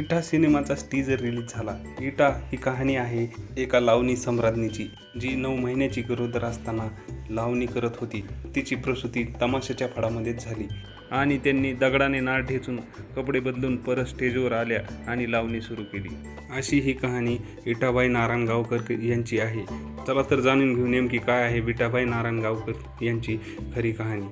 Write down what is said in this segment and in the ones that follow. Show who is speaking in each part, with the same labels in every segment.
Speaker 1: इटा सिनेमाचा teaser release झाला. इटा ही कहाणी आहे एका लावणी सम्राज्ञीची, जी 9 महिन्याची गरोदर असताना लावणी करत होती. तिची प्रसूती तमाशाच्या फडामध्येच झाली आणि त्यांनी दगडाने नाळ ठेचून कपडे बदलून परत स्टेजवर आल्या आणि लावणी सुरू केली. अशी ही कहाणी विठाबाई नारायणगावकर यांची आहे. चला तर जाणून घेऊ नेमकी काय आहे विठाबाई नारायणगावकर यांची खरी कहाणी.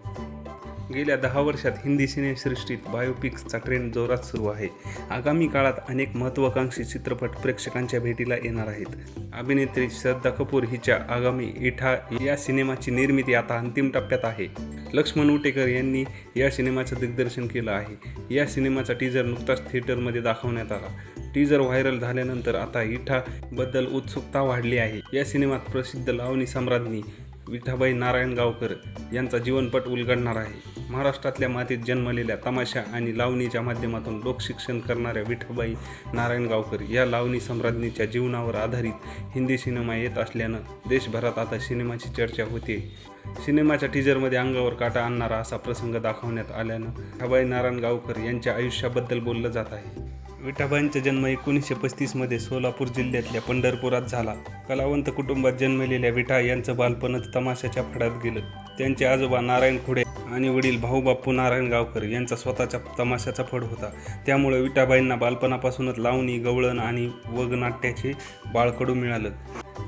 Speaker 1: गेल्या 10 वर्षात हिंदी सिनेसृष्टीत बायोपिक्सचा ट्रेंड जोरात सुरू आहे. आगामी काळात अनेक महत्त्वाकांक्षी चित्रपट प्रेक्षकांच्या भेटीला येणार आहेत. अभिनेत्री श्रद्धा कपूर हिच्या आगामी इठा या सिनेमाची निर्मिती आता अंतिम टप्प्यात आहे. लक्ष्मण उटेकर यांनी या सिनेमाचं दिग्दर्शन केलं आहे. या सिनेमाचा टीजर नुकताच थिएटरमध्ये दाखवण्यात आला. टीजर व्हायरल झाल्यानंतर आता इठाबद्दल उत्सुकता वाढली आहे. या सिनेमात प्रसिद्ध लावणी सम्राज्ञी विठाबाई नारायणगावकर यांचा जीवनपट उलगडणार आहे. महाराष्ट्रातल्या मातीत जन्मलेल्या तमाशा आणि लावणीच्या माध्यमातून लोकशिक्षण करणाऱ्या विठाबाई नारायणगावकर या लावणी सम्राज्ञीच्या जीवनावर आधारित हिंदी सिनेमा येत असल्यानं देशभरात आता सिनेमाची चर्चा होते. सिनेमाच्या टीजरमध्ये अंगावर काटा आणणारा असा प्रसंग दाखवण्यात आल्यानं विठाबाई नारायणगावकर यांच्या आयुष्याबद्दल बोललं जात आहे. विठाबाईंचा जन्म 1935 मध्ये सोलापूर जिल्ह्यातल्या पंढरपुरात झाला. कलावंत कुटुंबात जन्मलेल्या विठा यांचं बालपणच तमाशाच्या फडात गेलं. त्यांचे आजोबा नारायण खुडे आणि वडील भाऊबापू नारायणगावकर यांचा स्वतःचा तमाशाचा फड होता. त्यामुळे विठाबाईंना बालपणापासूनच लावणी, गवळण आणि वगनाट्याचे बाळकडू मिळालं.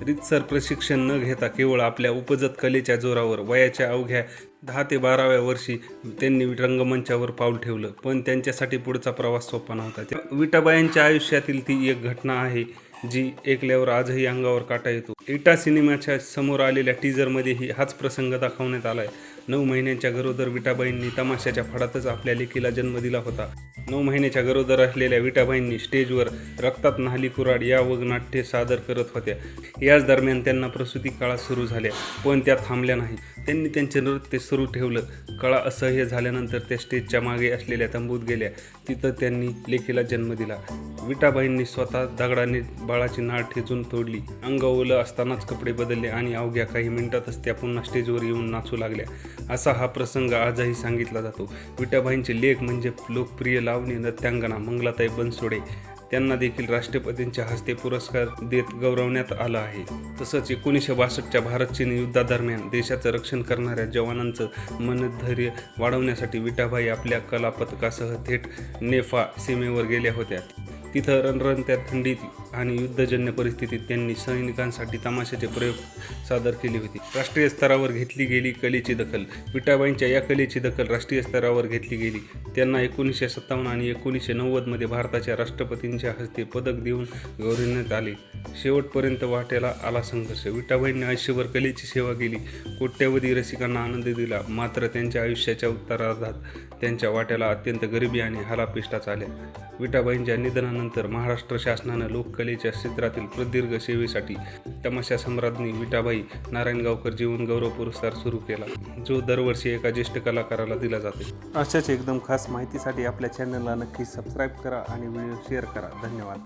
Speaker 1: रीतसर प्रशिक्षण न घेता केवळ आपल्या उपजत कलेच्या जोरावर वयाच्या अवघ्या 10 ते 12व्या वर्षी त्यांनी रंगमंचावर पाऊल ठेवलं. पण त्यांच्यासाठी पुढचा प्रवास सोपा नव्हता. विठाबाईंच्या आयुष्यातील ती एक घटना आहे जी ऐकल्यावर आजही अंगावर काटा येतो. इटा सिनेमाच्या समोर आलेल्या टीजरमध्येही हाच प्रसंग दाखवण्यात आलाय. 9 महिन्यांच्या गरोदर विठाबाईंनी तमाशाच्या फडातच आपल्या लेकीला जन्म दिला होता. 9 महिन्याच्या गरोदर असलेल्या विठाबाईंनी स्टेजवर रक्तात न्हाली कुऱ्हाड या वगनाट्य सादर करत होत्या. याच दरम्यान त्यांना प्रसूती कळा सुरू झाल्या, पण त्या थांबल्या नाही. त्यांनी त्यांचे नृत्य सुरू ठेवलं. कळा असह्य झाल्यानंतर त्या स्टेजच्या मागे असलेल्या तंबूत गेल्या. तिथं त्यांनी लेकीला जन्म दिला. विठाबाईंनी स्वतः दगडाने बाळाची नाळ ठेचून तोडली. अंग ओलं असतानाच कपडे बदलले आणि अवघ्या काही मिनिटातच त्या पुन्हा स्टेजवर येऊन नाचू लागल्या. असा हा प्रसंग आजही सांगितला जातो. विठाबाईंचे लेक म्हणजे लोकप्रिय लावणी नृत्यांगना मंगलाताई बनसोडे. त्यांना देखील राष्ट्रपतींच्या हस्ते पुरस्कार देत गौरवण्यात आलं आहे. तसंच 1962च्या भारत-चीन युद्धादरम्यान देशाचं रक्षण करणाऱ्या जवानांचं मनोधैर्य वाढवण्यासाठी विठाबाई आपल्या कला पथकासह थेट नेफा सीमेवर गेल्या होत्या. तिथं रणरणत्या थंडीत आणि युद्धजन्य परिस्थितीत त्यांनी सैनिकांसाठी तमाशाचे प्रयोग सादर केले होते. राष्ट्रीय स्तरावर घेतली गेली कलेची दखल. विठाबाईंच्या या कलेची दखल राष्ट्रीय स्तरावर घेतली गेली. त्यांना 1957 आणि 1990 भारताच्या राष्ट्रपतींच्या हस्ते पदक देऊन गौरवण्यात आले. शेवटपर्यंत वाट्याला आला संघर्ष. विठाबाईंनी आयुष्यभर कलेची सेवा केली, कोट्यवधी रसिकांना आनंद दिला. मात्र त्यांच्या आयुष्याच्या उत्तरार्धात त्यांच्या वाट्याला अत्यंत गरिबी आणि हालापेष्टाच आल्या. विठाबाईंच्या निधनानंतर महाराष्ट्र शासनानं लोककलेच्या क्षेत्रातील प्रदीर्घ सेवेसाठी तमाशा सम्राज्ञी विठाबाई नारायणगावकर जीवन गौरव पुरस्कार सुरू केला, जो दरवर्षी एका ज्येष्ठ कलाकाराला दिला जातो. अशाच एकदम खास माहितीसाठी आपल्या चॅनलला नक्की सबस्क्राईब करा आणि व्हिडिओ शेअर करा. धन्यवाद.